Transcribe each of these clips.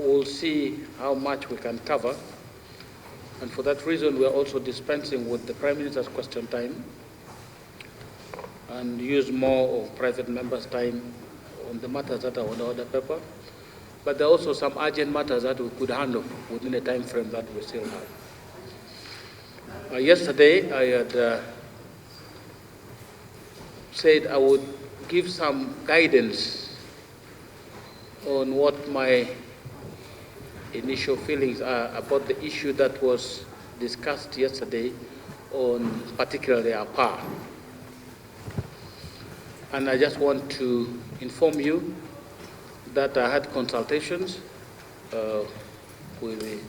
we'll see how much we can cover. And for that reason, we are also dispensing with the Prime Minister's question time and use more of private members' time on the matters that are on the order paper. But there are also some urgent matters that we could handle within the time frame that we still have. Yesterday, I had said I would give some guidance on what my initial feelings are about the issue that was discussed yesterday on particularly APA. And I just want to inform you that I had consultations with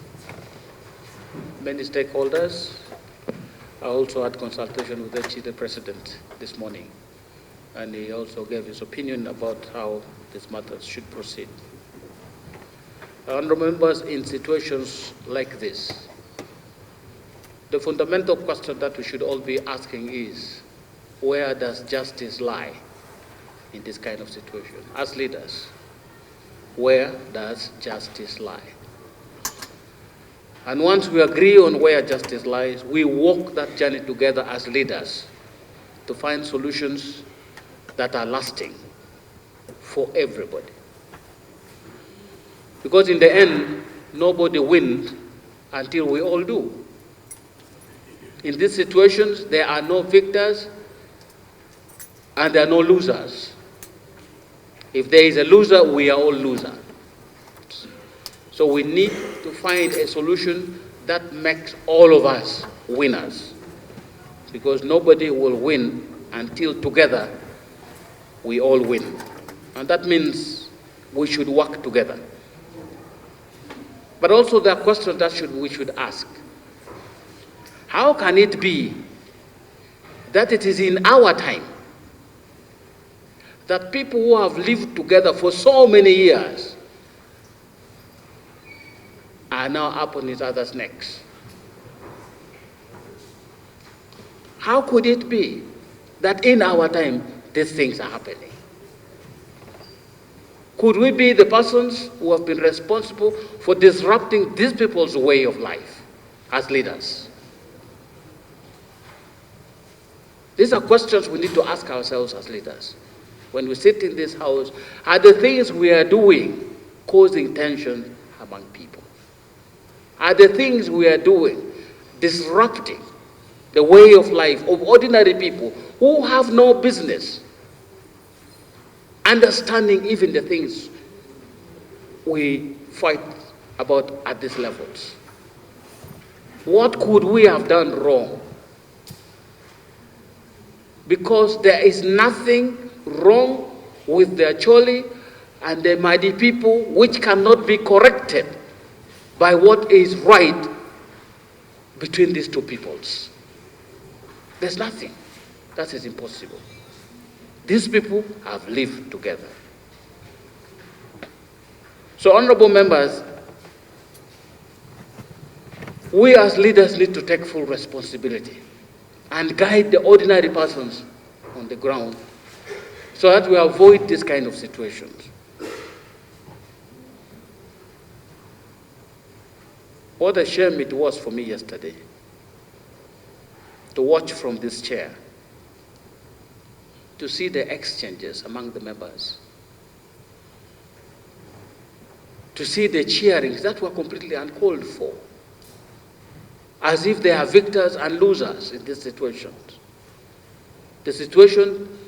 many stakeholders. I also had consultation with the President this morning, and he also gave his opinion about how this matter should proceed. Honourable members, in situations like this, the fundamental question that we should all be asking is, where does justice lie in this kind of situation? As leaders, where does justice lie? And once we agree on where justice lies, we walk that journey together as leaders to find solutions that are lasting for everybody. Because in the end, nobody wins until we all do. In these situations, there are no victors and there are no losers. If there is a loser, we are all losers. So we need to find a solution that makes all of us winners, because nobody will win until together we all win. And that means we should work together. But also there are questions that we should ask. How can it be that it is in our time that people who have lived together for so many years are now up on each other's necks? How could it be that in our time these things are happening? Could we be the persons who have been responsible for disrupting these people's way of life as leaders? These are questions we need to ask ourselves as leaders. When we sit in this house, are the things we are doing causing tension among people? Are the things we are doing disrupting the way of life of ordinary people who have no business understanding even the things we fight about at these levels? What could we have done wrong? Because there is nothing wrong with the Acholi and the Madi people which cannot be corrected by what is right between these two peoples. There's nothing. That is impossible. These people have lived together. So, honorable members, we as leaders need to take full responsibility and guide the ordinary persons on the ground so that we avoid this kind of situations. What a shame it was for me yesterday to watch from this chair, to see the exchanges among the members, to see the cheerings that were completely uncalled for, as if they are victors and losers in this situation. The situation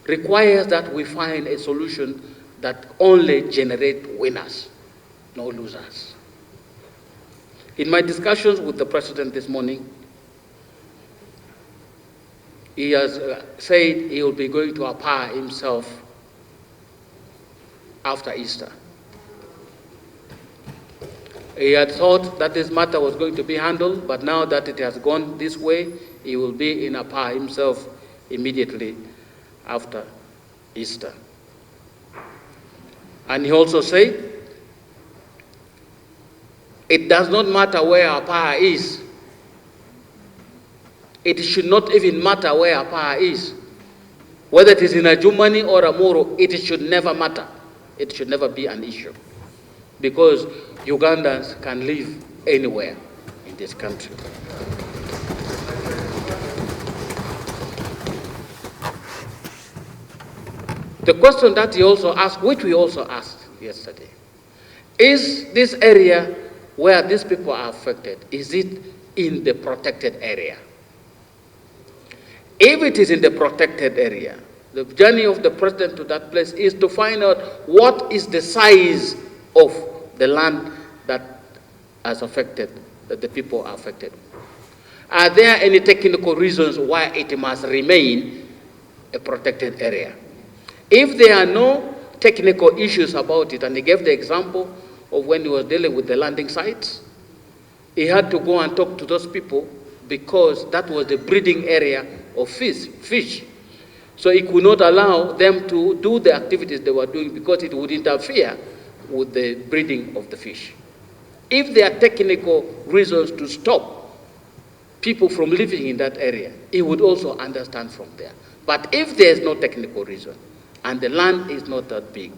requires that we find a solution that only generates winners, no losers. In my discussions with the President this morning, he has said he will be going to APA himself after Easter. He had thought that this matter was going to be handled, but now that it has gone this way, he will be in APA himself immediately after Easter. And he also said, it does not matter where APA is. It should not even matter where APA is. Whether it is in a Germany or a Moro, it should never matter. It should never be an issue. because Ugandans can live anywhere in this country. The question that he also asked, which we also asked yesterday, is this area where these people are affected, is it in the protected area? If it is in the protected area, the journey of the president to that place is to find out what is the size of the land that has affected, that the people are affected. Are there any technical reasons why it must remain a protected area? If there are no technical issues about it, and he gave the example of when he was dealing with the landing sites, he had to go and talk to those people because that was the breeding area of fish. So he could not allow them to do the activities they were doing because it would interfere with the breeding of the fish. If there are technical reasons to stop people from living in that area, he would also understand from there. But if there is no technical reason and the land is not that big,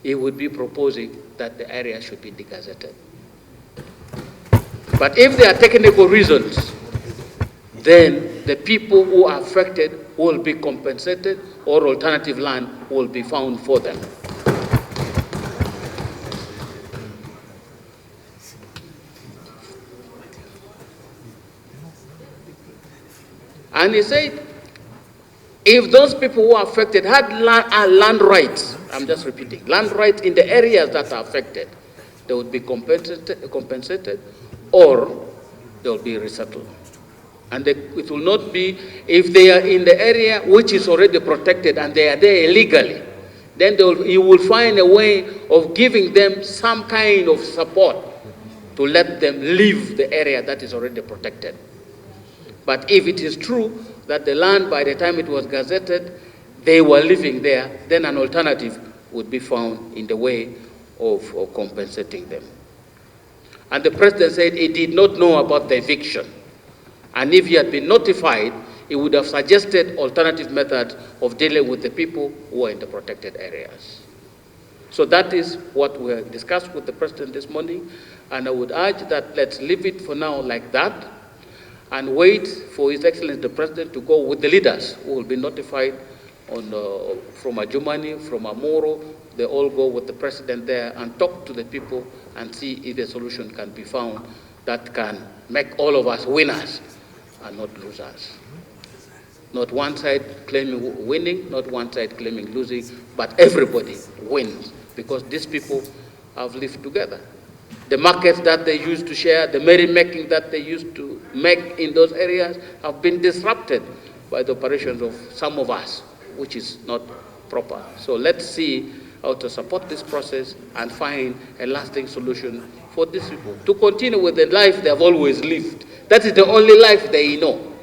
he would be proposing that the area should be degazetted. But if there are technical reasons, then the people who are affected will be compensated or alternative land will be found for them. And he said, if those people who are affected had land rights, I'm just repeating, land rights in the areas that are affected, they would be compensated or they will be resettled. And it will not be, if they are in the area which is already protected and they are there illegally, then you will find a way of giving them some kind of support to let them leave the area that is already protected. But if it is true that the land, by the time it was gazetted, they were living there, then an alternative would be found in the way of compensating them. And the president said he did not know about the eviction. And if he had been notified, he would have suggested alternative methods of dealing with the people who are in the protected areas. So that is what we discussed with the president this morning. And I would urge that let's leave it for now like that and wait for His Excellency the President to go with the leaders who will be notified from Adjumani, from Amoro. They all go with the President there and talk to the people and see if a solution can be found that can make all of us winners and not losers. Not one side claiming winning, not one side claiming losing, but everybody wins because these people have lived together. The markets that they used to share, the merrymaking that they used to make in those areas have been disrupted by the operations of some of us, which is not proper. So let's see how to support this process and find a lasting solution for these people to continue with the life they have always lived. That is the only life they know,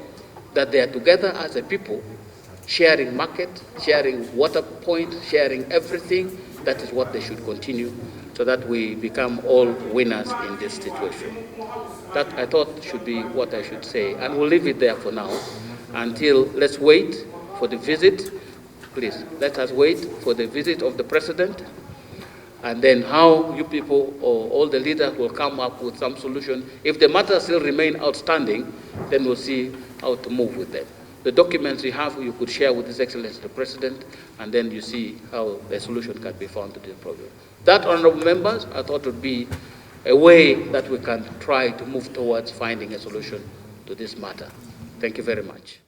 that they are together as a people, sharing market, sharing water points, sharing everything. That is what they should continue, so that we become all winners in this situation. That I thought should be what I should say. And we'll leave it there for now until, let's wait for the visit. Please, let us wait for the visit of the President, and then how you people or all the leaders will come up with some solution. If the matter still remain outstanding, then we'll see how to move with them. The documents you have, you could share with His Excellency the President, and then you see how a solution can be found to this problem. That, honorable members, I thought would be a way that we can try to move towards finding a solution to this matter. Thank you very much.